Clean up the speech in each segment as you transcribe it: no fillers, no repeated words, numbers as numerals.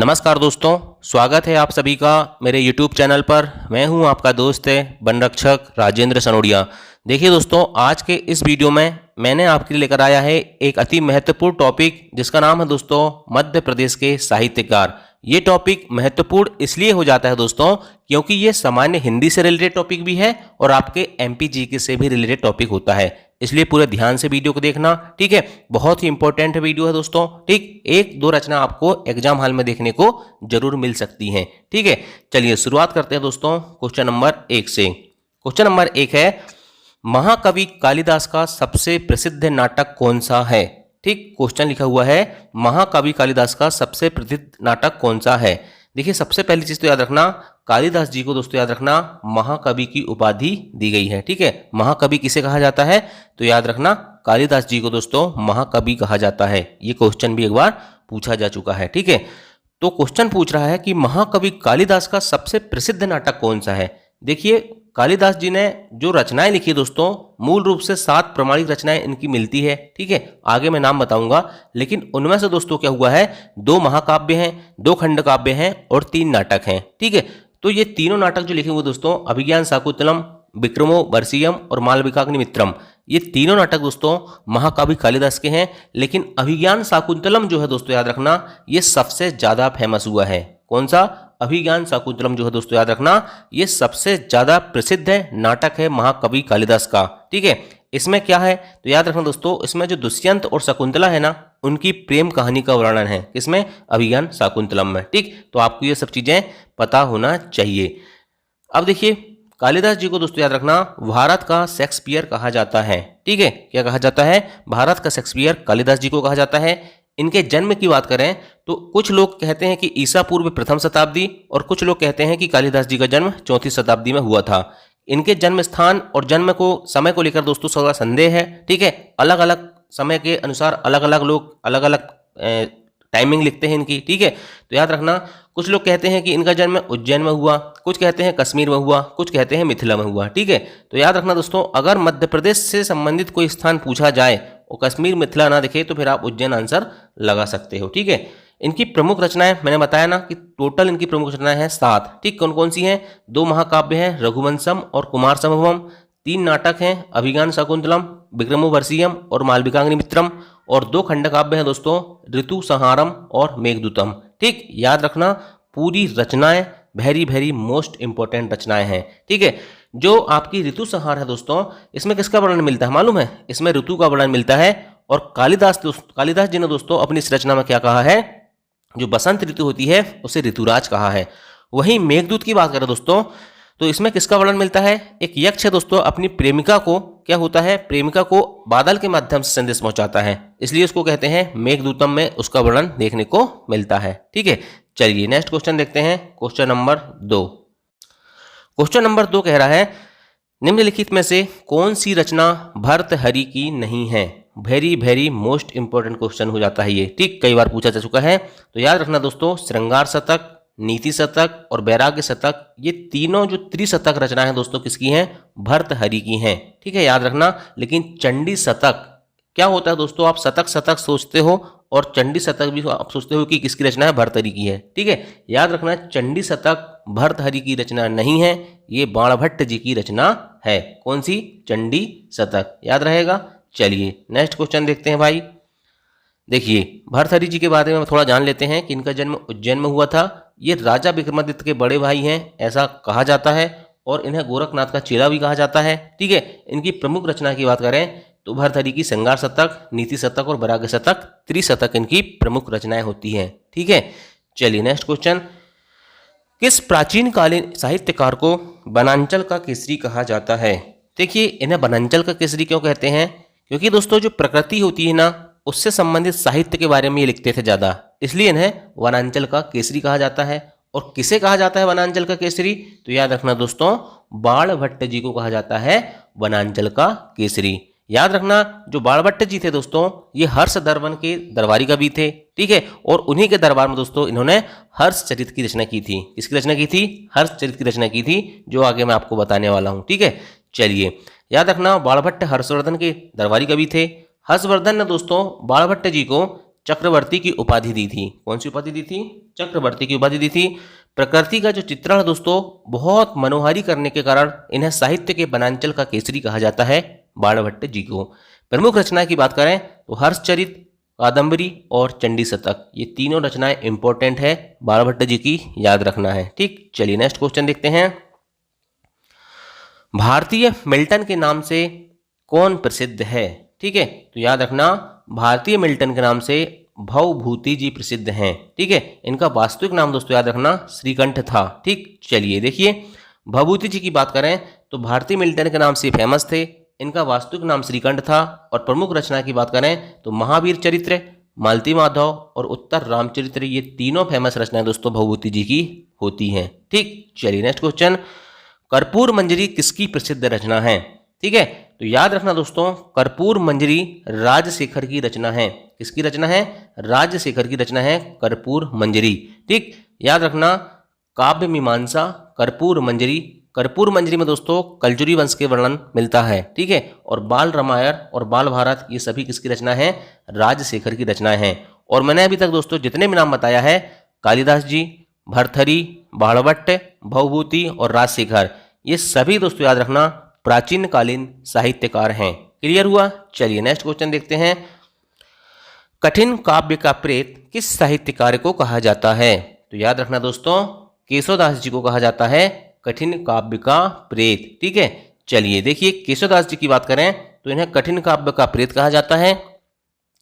नमस्कार दोस्तों, स्वागत है आप सभी का मेरे YouTube चैनल पर। मैं हूं आपका दोस्त वन रक्षक राजेंद्र सनोडिया। देखिए दोस्तों, आज के इस वीडियो में मैंने आपके लिए लेकर आया है एक अति महत्वपूर्ण टॉपिक जिसका नाम है दोस्तों मध्य प्रदेश के साहित्यकार। ये टॉपिक महत्वपूर्ण इसलिए हो जाता है दोस्तों क्योंकि ये सामान्य हिंदी से रिलेटेड टॉपिक भी है और आपके एमपी जीके से भी रिलेटेड टॉपिक होता है, इसलिए पूरे ध्यान से वीडियो को देखना, ठीक है। बहुत ही इंपॉर्टेंट वीडियो है दोस्तों, ठीक। एक दो रचना आपको एग्जाम हॉल में देखने को जरूर मिल सकती हैं, ठीक है। चलिए शुरुआत करते हैं दोस्तों क्वेश्चन नंबर 1 से। क्वेश्चन नंबर 1 है, महाकवि कालिदास का सबसे प्रसिद्ध नाटक कौन सा है? ठीक, क्वेश्चन लिखा हुआ है महाकवि कालिदास का सबसे प्रसिद्ध नाटक कौन सा है। देखिए, सबसे पहली चीज तो याद रखना, कालिदास जी को दोस्तों याद रखना महाकवि की उपाधि दी गई है, ठीक है। महाकवि किसे कहा जाता है? तो याद रखना कालिदास जी को दोस्तों महाकवि कहा जाता है। ये क्वेश्चन भी एक बार पूछा जा चुका है, ठीक है। तो क्वेश्चन पूछ रहा है कि महाकवि कालिदास का सबसे प्रसिद्ध नाटक कौन सा है। देखिए, कालिदास जी ने जो रचनाएं लिखी दोस्तों, मूल रूप से 7 प्रमाणिक रचनाएं इनकी मिलती है, ठीक है। आगे मैं नाम बताऊंगा, लेकिन उनमें से दोस्तों क्या हुआ है, 2 महाकाव्य हैं, 2 खंड काव्य हैं और 3 नाटक हैं, ठीक है। तो ये तीनों नाटक जो लिखे हुए दोस्तों, अभिज्ञान शाकुंतलम, विक्रमो वर्षीयम और मालविकाग्निमित्रम, ये तीनों नाटक दोस्तों महाकवि कालिदास के हैं। लेकिन अभिज्ञान शाकुंतलम जो है दोस्तों याद रखना, ये सबसे ज्यादा फेमस हुआ है। कौन सा? अभिज्ञान शाकुंतलम जो है दोस्तों याद रखना, ये सबसे ज्यादा प्रसिद्ध है नाटक है महाकवि कालिदास का, ठीक है। इसमें क्या है तो याद रखना दोस्तों, इसमें जो दुष्यंत और शकुंतला है ना, उनकी प्रेम कहानी का वर्णन है। किसमें? अभिज्ञान शाकुंतलम में, ठीक। तो आपको ये सब चीजें पता होना चाहिए। अब देखिए, कालिदास जी को दोस्तों याद रखना भारत का शेक्सपियर कहा जाता है, ठीक है। क्या कहा जाता है? भारत का शेक्सपियर कालिदास जी को कहा जाता है। इनके जन्म की बात करें तो कुछ लोग कहते हैं कि ईसा पूर्व प्रथम शताब्दी और कुछ लोग कहते हैं कि कालिदास जी का जन्म 4वीं शताब्दी में हुआ था। इनके जन्म स्थान और जन्म को समय को लेकर दोस्तों थोड़ा संदेह है, ठीक है। अलग अलग समय के अनुसार अलग अलग लोग अलग अलग टाइमिंग लिखते हैं इनकी, ठीक है। तो याद रखना, कुछ लोग कहते हैं कि इनका जन्म उज्जैन में हुआ, कुछ कहते हैं कश्मीर में हुआ, कुछ कहते हैं मिथिला में हुआ, ठीक है। तो याद रखना दोस्तों, अगर मध्य प्रदेश से संबंधित कोई स्थान पूछा जाए और कश्मीर मिथिला ना दिखे तो फिर आप उज्जैन आंसर लगा सकते हो, ठीक है। इनकी प्रमुख रचनाएं मैंने बताया ना कि टोटल इनकी प्रमुख रचनाएं हैं 7, ठीक। कौन कौन सी हैं? 2 महाकाव्य हैं, रघुवंशम और कुमार संभवम, 3 नाटक हैं, अभिज्ञान शाकुंतलम, विक्रमो वर्षीयम और मालविकाग्निमित्रम, और 2 खंड काव्य हैं दोस्तों, ऋतु संहारम और मेघदूतम, ठीक। याद रखना, पूरी रचनाएं वेरी वेरी मोस्ट इंपॉर्टेंट रचनाएं हैं, ठीक है। जो आपकी ऋतु संहार है दोस्तों, इसमें किसका वर्णन मिलता है मालूम है? इसमें ऋतु का वर्णन मिलता है। और कालिदास जी ने दोस्तों अपनी इस रचना में क्या कहा है, जो बसंत ऋतु होती है उसे ऋतुराज कहा है। वहीं मेघदूत की बात करें दोस्तों, तो इसमें किसका वर्णन मिलता है? एक यक्ष है दोस्तों, अपनी प्रेमिका को क्या होता है, प्रेमिका को बादल के माध्यम से संदेश पहुंचाता है, इसलिए उसको कहते हैं मेघदूतम में उसका वर्णन देखने को मिलता है, ठीक है। चलिए नेक्स्ट क्वेश्चन देखते हैं, क्वेश्चन नंबर 2। क्वेश्चन नंबर 2 कह रहा है, निम्नलिखित में से कौन सी रचना भर्तृहरि की नहीं है? Very very most important question हो जाता है ये, ठीक। कई बार पूछा जा चुका है। तो याद रखना दोस्तों, श्रृंगार शतक, नीति शतक और वैराग्य शतक, ये तीनों जो त्रिशतक रचना है दोस्तों किसकी हैं? भर्तृहरि की हैं, ठीक है। याद रखना, लेकिन चंडी शतक क्या होता है दोस्तों? आप शतक शतक सोचते हो और चंडी शतक भी आप सोचते हो कि किसकी रचना है? भर्तृहरि की है, ठीक है। याद रखना, चंडी शतक भर्तृहरि की रचना नहीं है, ये बाणभट्ट जी की रचना है। कौन सी? चंडी शतक, याद रहेगा। चलिए नेक्स्ट क्वेश्चन देखते हैं भाई। देखिए, भर्तृहरि जी के बारे में थोड़ा जान लेते हैं कि इनका जन्म उज्जैन में हुआ था। ये राजा विक्रमादित्य के बड़े भाई हैं ऐसा कहा जाता है, और इन्हें गोरखनाथ का चेला भी कहा जाता है, ठीक है। इनकी प्रमुख रचना की बात करें तो भर्तृहरि की श्रृंगार शतक, नीति शतक और वैराग्य शतक, त्रिशतक इनकी प्रमुख रचनाएं होती हैं, ठीक है। चलिए नेक्स्ट क्वेश्चन, किस प्राचीन कालीन साहित्यकार को वनांचल का केसरी कहा जाता है? देखिए, इन्हें वनांचल का केसरी क्यों कहते हैं? क्योंकि दोस्तों जो प्रकृति होती है ना, उससे संबंधित साहित्य के बारे में ये लिखते थे ज्यादा, इसलिए इन्हें वनांचल का केसरी कहा जाता है। और किसे कहा जाता है वनांचल का केसरी? तो याद रखना दोस्तों, बाणभट्ट जी को कहा जाता है वनांचल का केसरी। याद रखना, जो बाणभट्ट जी थे दोस्तों, ये हर्षवर्धन के दरबारी कवि थे, ठीक है। और उन्हीं के दरबार में दोस्तों इन्होंने हर्षचरित की रचना की थी। किसकी रचना की थी? हर्षचरित की रचना की थी, जो आगे मैं आपको बताने वाला हूं, ठीक है। चलिए याद रखना, बाणभट्ट हर्षवर्धन के दरबारी कवि थे। हर्षवर्धन ने दोस्तों बाणभट्ट जी को चक्रवर्ती की उपाधि दी थी। कौन सी उपाधि दी थी? चक्रवर्ती की उपाधि दी थी। प्रकृति का जो चित्रण है दोस्तों बहुत मनोहारी करने के कारण इन्हें साहित्य के वनांचल का केसरी कहा जाता है बाणभट्ट जी को। प्रमुख रचना की बात करें तो हर्षचरित, कादंबरी और चंडी शतक, ये तीनों रचनाएं इंपॉर्टेंट है, बाणभट्ट जी की याद रखना है। ठीक, चलिए नेक्स्ट क्वेश्चन देखते हैं। भारतीय मिल्टन के नाम से कौन प्रसिद्ध है? ठीक है, तो याद रखना भारतीय मिल्टन के नाम से भवभूति जी प्रसिद्ध हैं। ठीक है, इनका वास्तविक नाम दोस्तों याद रखना श्रीकंठ था। ठीक, चलिए देखिए भवभूति जी की बात करें तो भारतीय मिल्टन के नाम से फेमस थे, इनका वास्तविक नाम श्रीकंठ था। और प्रमुख रचना की बात करें तो महावीर चरित्र, मालती माधव और उत्तर रामचरित्र, ये तीनों फेमस रचनाएं दोस्तों भवभूति जी की होती हैं। ठीक, चलिए नेक्स्ट क्वेश्चन। कर्पूर मंजरी किसकी प्रसिद्ध रचना है? ठीक है, तो याद रखना दोस्तों कर्पूर मंजरी राजशेखर की रचना है। किसकी रचना है? राजशेखर की रचना है कर्पूर मंजरी। ठीक, याद रखना काव्य मीमांसा, कर्पूर मंजरी। कर्पूर मंजरी में दोस्तों कलजुरी वंश के वर्णन मिलता है। ठीक है, और बाल रामायण और बाल भारत ये सभी किसकी रचना है? राजशेखर की रचनाएं हैं। और मैंने अभी तक दोस्तों जितने भी नाम बताया है कालिदास जी, भर्तृहरि, बाणभट्ट, भवभूति और राजशेखर, ये सभी दोस्तों याद रखना प्राचीन कालीन साहित्यकार हैं। क्लियर हुआ? चलिए नेक्स्ट क्वेश्चन देखते हैं। कठिन काव्य का प्रेत किस साहित्यकार को कहा जाता है? तो याद रखना दोस्तों केशवदास जी को कहा जाता है कठिन काव्य का प्रेत। ठीक है, चलिए देखिए केशवदास जी की बात करें तो इन्हें कठिन काव्य का प्रेत कहा जाता है।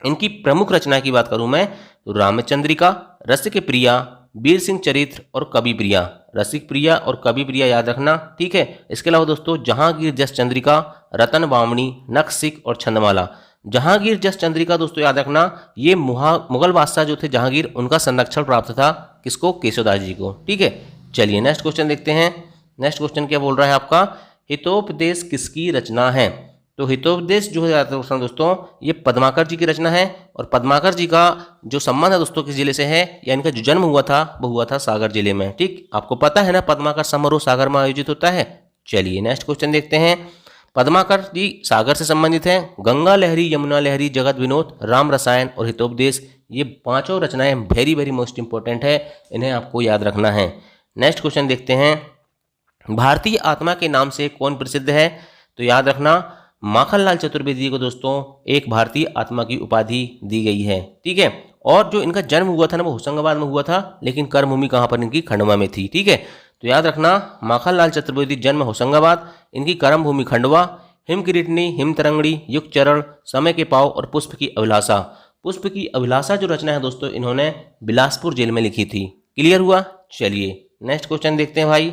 इनकी प्रमुख रचना की बात करूं मैं तो रामचंद्रिका, रसिक प्रिया, वीर सिंह चरित्र और कवि प्रिया। रसिक प्रिया और कवि प्रिया याद रखना। ठीक है, इसके अलावा दोस्तों जहांगीर जस चंद्रिका, रतन बामणी, नखशिख और छंदमाला। जहांगीर जस चंद्रिका दोस्तों याद रखना ये मुगल बादशाह जो थे जहांगीर, उनका संरक्षण प्राप्त था किसको? केशवदास जी को। ठीक है, चलिए नेक्स्ट क्वेश्चन देखते हैं। नेक्स्ट क्वेश्चन क्या बोल रहा है आपका? हितोपदेश किसकी रचना है? तो हितोपदेश जो है दोस्तों ये पद्माकर जी की रचना है। और पद्माकर जी का जो संबंध है दोस्तों किस जिले से है, या इनका जो जन्म हुआ था वो हुआ था सागर जिले में। ठीक, आपको पता है ना पद्माकर समारोह सागर में आयोजित होता है। चलिए नेक्स्ट क्वेश्चन देखते हैं। पद्माकर जी सागर से संबंधित हैं। गंगा लहरी, यमुना लहरी, जगत विनोद, राम रसायन और हितोपदेश, ये पांचों रचनाएं वेरी वेरी मोस्ट इंपॉर्टेंट है, इन्हें आपको याद रखना है। नेक्स्ट क्वेश्चन देखते हैं। भारतीय आत्मा के नाम से कौन प्रसिद्ध है? तो याद रखना माखनलाल चतुर्वेदी को दोस्तों एक भारतीय आत्मा की उपाधि दी गई है। ठीक है, और जो इनका जन्म हुआ था ना वो होशंगाबाद में हुआ था, लेकिन कर्मभूमि कहाँ पर इनकी? खंडवा में थी। ठीक है, तो याद रखना माखनलाल चतुर्वेदी जन्म होशंगाबाद, इनकी कर्मभूमि खंडवा। हिम किरीटनी, हिम तरंगड़ी, युग चरण, समय के पाव और पुष्प की अभिलाषा। पुष्प की अभिलाषा जो रचना है दोस्तों इन्होंने बिलासपुर जेल में लिखी थी। क्लियर हुआ? चलिए नेक्स्ट क्वेश्चन देखते हैं भाई।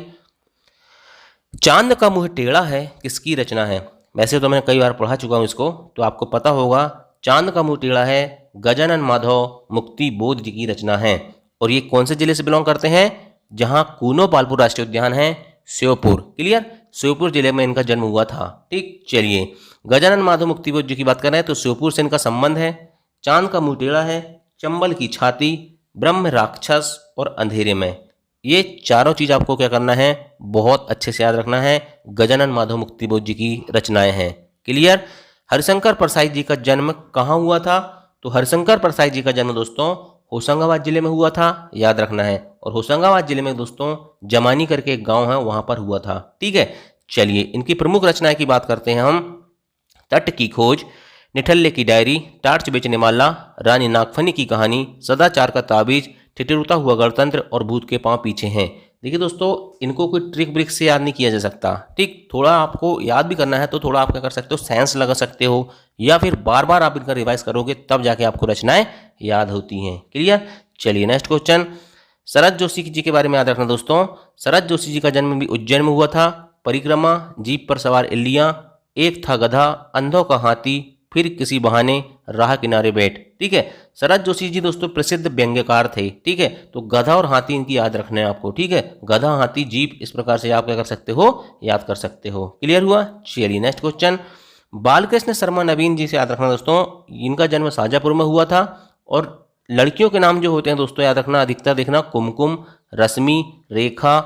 चांद का मुंह टेढ़ा है किसकी रचना है? वैसे तो मैंने कई बार पढ़ा चुका हूँ इसको, तो आपको पता होगा चांद का मुंह टेढ़ा है गजानन माधव मुक्ति बोध जी की रचना है। और ये कौन से जिले से बिलोंग करते हैं? जहां कूनो पालपुर राष्ट्रीय उद्यान है, श्योपुर। क्लियर, श्योपुर जिले में इनका जन्म हुआ था। ठीक, चलिए गजानन माधव मुक्ति बोध जी की बात कर रहे हैं तो श्योपुर से इनका संबंध है। चांद का मुंह टेढ़ा है, चंबल की छाती, ब्रह्म राक्षस और अंधेरे में, ये चारों चीज आपको क्या करना है? बहुत अच्छे से याद रखना है। गजानन माधव मुक्ति बोध जी की रचनाएं हैं। क्लियर। हरिशंकर परसाई जी का जन्म कहाँ हुआ था? तो हरिशंकर परसाई जी का जन्म दोस्तों होशंगाबाद जिले में हुआ था, याद रखना है। और होशंगाबाद जिले में दोस्तों जमानी करके एक गांव है, वहां पर हुआ था। ठीक है, चलिए इनकी प्रमुख रचनाएं की बात करते हैं हम। तट की खोज, निठल्ले की डायरी, टार्च बेचने वाला, रानी नागफनी की कहानी, सदाचार का ताबीज, ठिठुरता हुआ गणतंत्र और भूत के पांव पीछे हैं। देखिए दोस्तों इनको कोई ट्रिक ब्रिक से याद नहीं किया जा सकता। ठीक, थोड़ा आपको याद भी करना है तो थोड़ा आप क्या कर सकते हो, साइंस लगा सकते हो, या फिर बार बार आप इनका रिवाइज करोगे तब जाके आपको रचनाएं याद होती हैं। क्लियर। चलिए नेक्स्ट क्वेश्चन। शरद जोशी जी के बारे में याद रखना दोस्तों। शरद जोशी जी का जन्म भी उज्जैन में हुआ था। परिक्रमा, जीप पर सवार इल्लियां, एक था गधा, अंधों का हाथी, फिर किसी बहाने राह किनारे बैठ। ठीक है, शरद जोशी जी दोस्तों प्रसिद्ध व्यंग्यकार थे। ठीक है, तो गधा और हाथी इनकी याद रखना है आपको। ठीक है, गधा, हाथी, जीप, इस प्रकार से आप क्या कर सकते हो, याद कर सकते हो। क्लियर हुआ। चलिए नेक्स्ट क्वेश्चन। बालकृष्ण शर्मा नवीन जी से याद रखना दोस्तों, इनका जन्म शाजापुर में हुआ था। और लड़कियों के नाम जो होते हैं दोस्तों याद रखना, अधिकतर देखना कुमकुम, रश्मि, रेखा,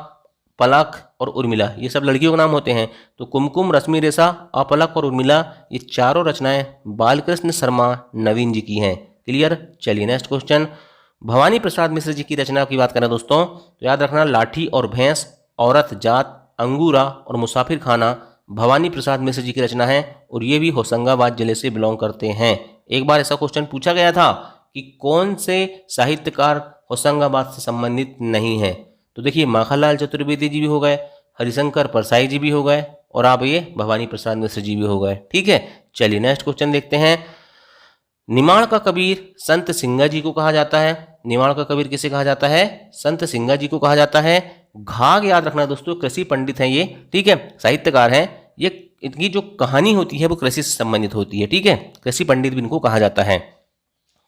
पलक और उर्मिला, ये सब लड़कियों के नाम होते हैं। तो कुमकुम, रश्मि, रेखा, अपलक और उर्मिला, ये चारों रचनाएं बालकृष्ण शर्मा नवीन जी की हैं। क्लियर। चलिए नेक्स्ट क्वेश्चन, भवानी प्रसाद मिश्र जी की रचना की बात करें दोस्तों तो याद रखना लाठी और भैंस, औरत जात, अंगूरा और मुसाफिर खाना भवानी प्रसाद मिश्र जी की रचना है और ये भी होशंगाबाद जिले से बिलोंग करते हैं। एक बार ऐसा क्वेश्चन पूछा गया था कि कौन से साहित्यकार होशंगाबाद से संबंधित नहीं है, तो देखिए माखनलाल चतुर्वेदी जी भी हो गए, हरिशंकर परसाई जी भी हो गए और आप ये भवानी प्रसाद मिश्र जी भी हो गए। ठीक है, चलिए नेक्स्ट क्वेश्चन देखते हैं। निमाड़ का कबीर संत सिंगा जी को कहा जाता है। निमाड़ का कबीर किसे कहा जाता है? संत सिंगा जी को कहा जाता है। घाघ याद रखना दोस्तों, कृषि पंडित हैं ये, ठीक है, साहित्यकार हैं ये। इनकी जो कहानी होती है वो कृषि से संबंधित होती है, ठीक है, कृषि पंडित भी इनको कहा जाता है।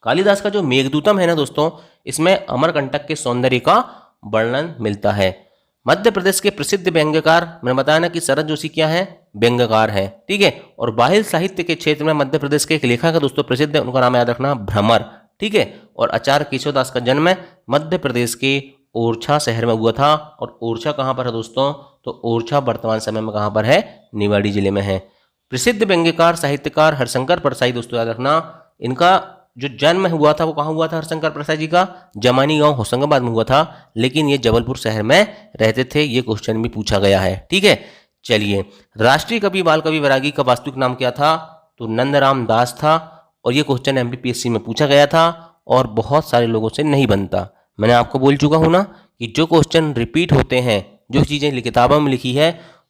कालिदास का जो मेघदूतम है ना दोस्तों, इसमें अमरकंटक के सौंदर्य का वर्णन मिलता है। मध्य प्रदेश के प्रसिद्ध व्यंग्यकार, मैंने बताया ना कि शरद जोशी क्या है? व्यंग्यकार है, ठीक है। और बाहिर साहित्य के क्षेत्र में मध्य प्रदेश के एक लेखक है दोस्तों प्रसिद्ध है, उनका नाम याद रखना भ्रमर, ठीक है। और आचार्य केशवदास का जन्म मध्य प्रदेश के ओरछा शहर में हुआ था। और ओरछा कहाँ पर है दोस्तों? तो ओरछा वर्तमान समय में कहाँ पर है? निवाड़ी जिले में है। प्रसिद्ध व्यंग्यकार साहित्यकार हरिशंकर परसाई दोस्तों याद रखना, इनका जो जन्म हुआ था वो कहाँ हुआ था? हरिशंकर प्रसाद जी का जमानी गांव होशंगाबाद में हुआ था, लेकिन ये जबलपुर शहर में रहते थे। ये क्वेश्चन भी पूछा गया है, ठीक है। चलिए, राष्ट्रीय कवि बाल कवि बैरागी का वास्तविक नाम क्या था? तो नंदराम दास था। और ये क्वेश्चन एमपीपीएससी में पूछा गया था और बहुत सारे लोगों से नहीं बनता। मैंने आपको बोल चुका हूं ना कि जो क्वेश्चन रिपीट होते हैं, जो चीज़ें किताबों में लिखी है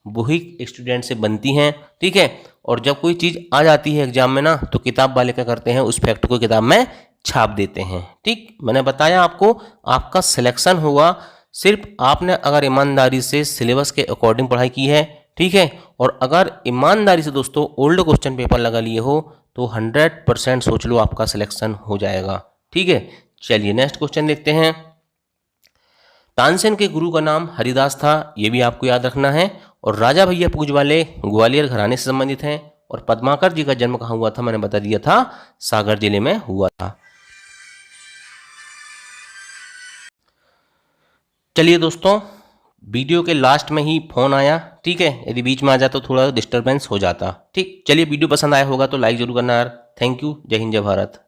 वही स्टूडेंट से बनती हैं, ठीक है। और जब कोई चीज़ आ जाती है एग्जाम में ना, तो किताब वाले क्या करते हैं? उस फैक्ट को किताब में छाप देते हैं, ठीक। मैंने बताया आपको, आपका सिलेक्शन होगा सिर्फ आपने अगर ईमानदारी से सिलेबस के अकॉर्डिंग पढ़ाई की है, ठीक है। और अगर ईमानदारी से दोस्तों ओल्ड क्वेश्चन पेपर लगा लिए हो तो 100% सोच लो आपका सिलेक्शन हो जाएगा, ठीक है। चलिए नेक्स्ट क्वेश्चन देखते हैं। तानसेन के गुरु का नाम हरिदास था, ये भी आपको याद रखना है। और राजा भैया पूज वाले ग्वालियर घराने से संबंधित हैं। और पद्माकर जी का जन्म कहाँ हुआ था? मैंने बता दिया था, सागर जिले में हुआ था। चलिए दोस्तों, वीडियो के लास्ट में ही फोन आया, ठीक है, यदि बीच में आ जाता तो थोड़ा डिस्टर्बेंस हो जाता, ठीक। चलिए, वीडियो पसंद आया होगा तो लाइक जरूर करना यार। थैंक यू, जय हिंद जय भारत।